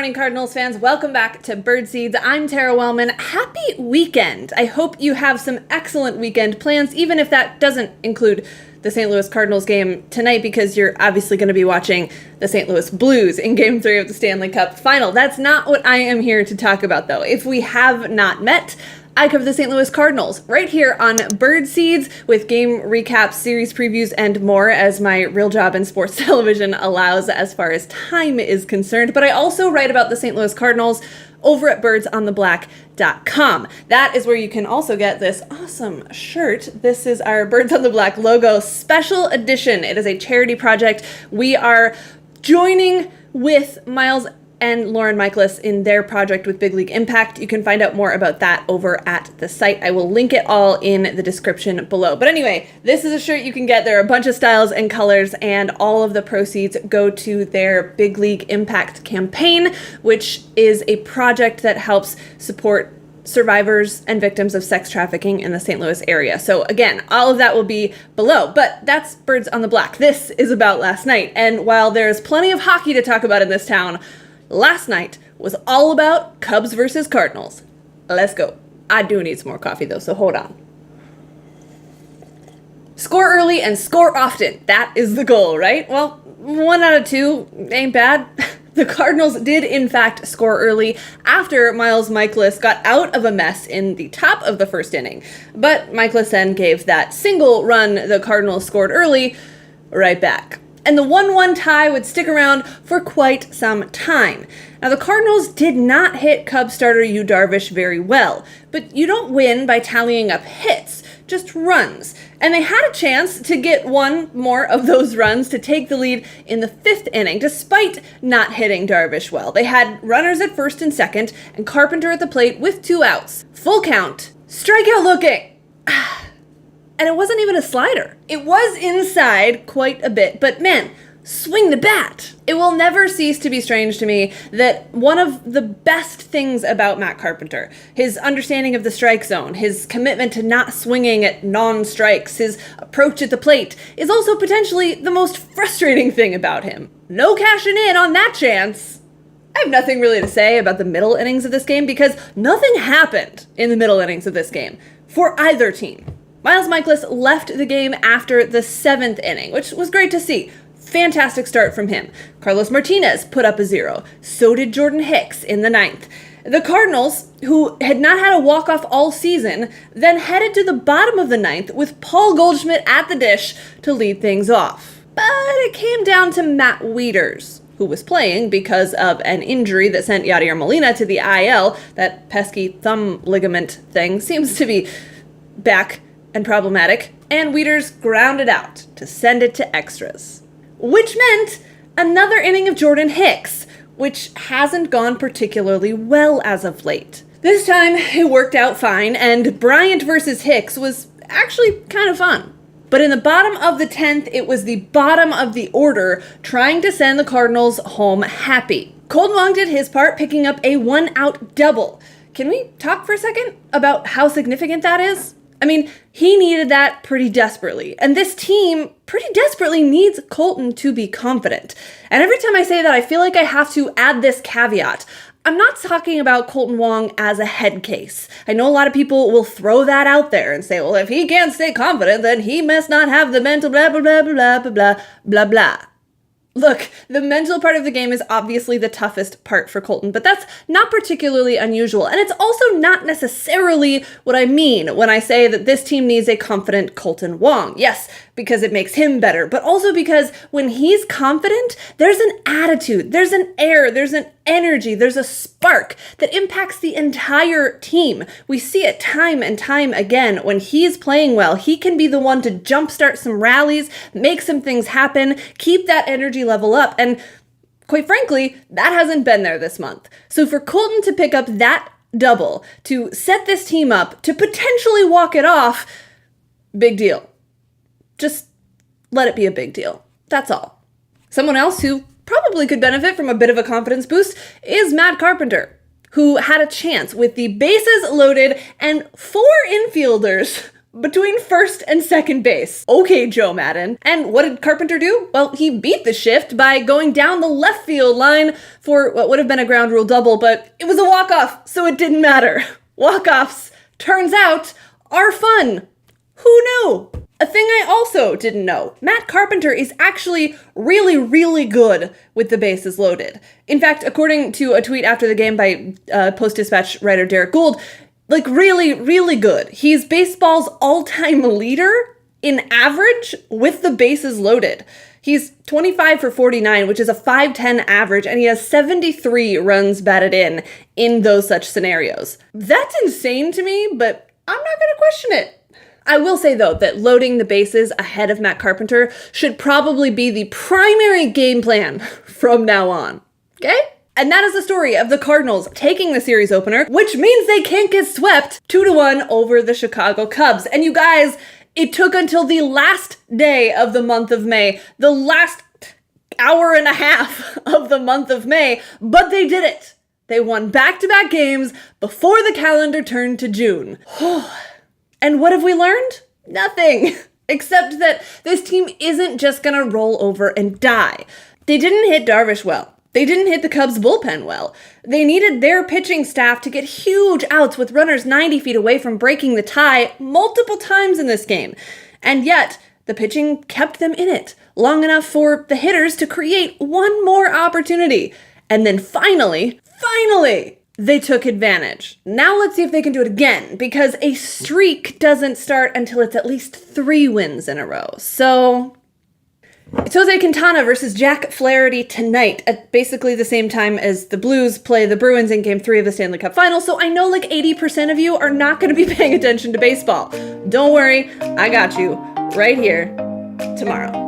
morning, Cardinals fans. Welcome back to Birdseeds. I'm Tara Wellman. Happy weekend. I hope you have some excellent weekend plans, even if that doesn't include the St. Louis Cardinals game tonight, because you're obviously going to be watching the St. Louis Blues in Game 3 of the Stanley Cup Final. That's not what I am here to talk about, though. If we have not met, I cover the St. Louis Cardinals right here on Birdseeds with game recaps, series previews, and more, as my real job in sports television allows as far as time is concerned. But I also write about the St. Louis Cardinals over at birdsontheblack.com. That is where you can also get this awesome shirt. This is our Birds on the Black logo special edition. It is a charity project. We are joining with Miles and Lauren Michaelis in their project with Big League Impact. You can find out more about that over at the site. I will link it all in the description below. But anyway, this is a shirt you can get. There are a bunch of styles and colors, and all of the proceeds go to their Big League Impact campaign, which is a project that helps support survivors and victims of sex trafficking in the St. Louis area. So again, all of that will be below, but that's Birds on the Black. This is about last night, and while there's plenty of hockey to talk about in this town, last night was all about Cubs versus Cardinals. Let's go. I do need some more coffee though, so hold on. Score early and score often. That is the goal, right? Well, 1 out of 2 ain't bad. The Cardinals did in fact score early after Miles Michaelis got out of a mess in the top of the first inning. But Michaelis then gave that single run the Cardinals scored early right back. And the 1-1 tie would stick around for quite some time. Now, the Cardinals did not hit Cubs starter Yu Darvish very well, but you don't win by tallying up hits, just runs. And they had a chance to get one more of those runs to take the lead in the 5th inning, despite not hitting Darvish well. They had runners at first and second, and Carpenter at the plate with 2 outs. Full count, strikeout looking. And it wasn't even a slider. It was inside quite a bit, but man, swing the bat. It will never cease to be strange to me that one of the best things about Matt Carpenter, his understanding of the strike zone, his commitment to not swinging at non-strikes, his approach at the plate, is also potentially the most frustrating thing about him. No cashing in on that chance. I have nothing really to say about the middle innings of this game because nothing happened in the middle innings of this game for either team. Miles Michaelis left the game after the 7th inning, which was great to see. Fantastic start from him. Carlos Martinez put up a 0. So did Jordan Hicks in the 9th. The Cardinals, who had not had a walk-off all season, then headed to the bottom of the 9th with Paul Goldschmidt at the dish to lead things off. But it came down to Matt Wieters, who was playing because of an injury that sent Yadier Molina to the IL. That pesky thumb ligament thing seems to be back and problematic, and Wieters grounded out to send it to extras. Which meant another inning of Jordan Hicks, which hasn't gone particularly well as of late. This time, it worked out fine, and Bryant versus Hicks was actually kind of fun. But in the bottom of the 10th, it was the bottom of the order trying to send the Cardinals home happy. Kolten Wong did his part, picking up a 1-out double. Can we talk for a second about how significant that is? I mean, he needed that pretty desperately, and this team pretty desperately needs Kolten to be confident. And every time I say that, I feel like I have to add this caveat. I'm not talking about Kolten Wong as a head case. I know a lot of people will throw that out there and say, well, if he can't stay confident, then he must not have the mental blah, blah, blah, blah, blah, blah, blah, blah. Look, the mental part of the game is obviously the toughest part for Kolten, but that's not particularly unusual, and it's also not necessarily what I mean when I say that this team needs a confident Kolten Wong. Yes, because it makes him better, but also because when he's confident, there's an attitude, there's an air, there's an energy, there's a spark that impacts the entire team. We see it time and time again. When he's playing well, he can be the one to jumpstart some rallies, make some things happen, keep that energy level up, and quite frankly, that hasn't been there this month. So for Kolten to pick up that double, to set this team up, to potentially walk it off, big deal. Just let it be a big deal. That's all. Someone else who probably could benefit from a bit of a confidence boost is Matt Carpenter, who had a chance with the bases loaded and 4 infielders between first and second base. Okay, Joe Madden. And what did Carpenter do? Well, he beat the shift by going down the left field line for what would have been a ground rule double, but it was a walk-off, so it didn't matter. Walk-offs, turns out, are fun. Who knew? A thing I also didn't know, Matt Carpenter is actually really, really good with the bases loaded. In fact, according to a tweet after the game by Post-Dispatch writer Derek Gould, like really, really good. He's baseball's all-time leader in average with the bases loaded. He's 25 for 49, which is a 5.10 average, and he has 73 runs batted in those such scenarios. That's insane to me, but I'm not gonna question it. I will say, though, that loading the bases ahead of Matt Carpenter should probably be the primary game plan from now on, okay? And that is the story of the Cardinals taking the series opener, which means they can't get swept 2-1 over the Chicago Cubs. And you guys, it took until the last day of the month of May, the last hour and a half of the month of May, but they did it. They won back-to-back games before the calendar turned to June. And what have we learned? Nothing. Except that this team isn't just gonna roll over and die. They didn't hit Darvish well. They didn't hit the Cubs bullpen well. They needed their pitching staff to get huge outs with runners 90 feet away from breaking the tie multiple times in this game. And yet, the pitching kept them in it long enough for the hitters to create one more opportunity. And then finally, they took advantage. Now let's see if they can do it again, because a streak doesn't start until it's at least 3 wins in a row. So it's Jose Quintana versus Jack Flaherty tonight at basically the same time as the Blues play the Bruins in Game 3 of the Stanley Cup Final, so I know like 80% of you are not going to be paying attention to baseball. Don't worry, I got you right here tomorrow.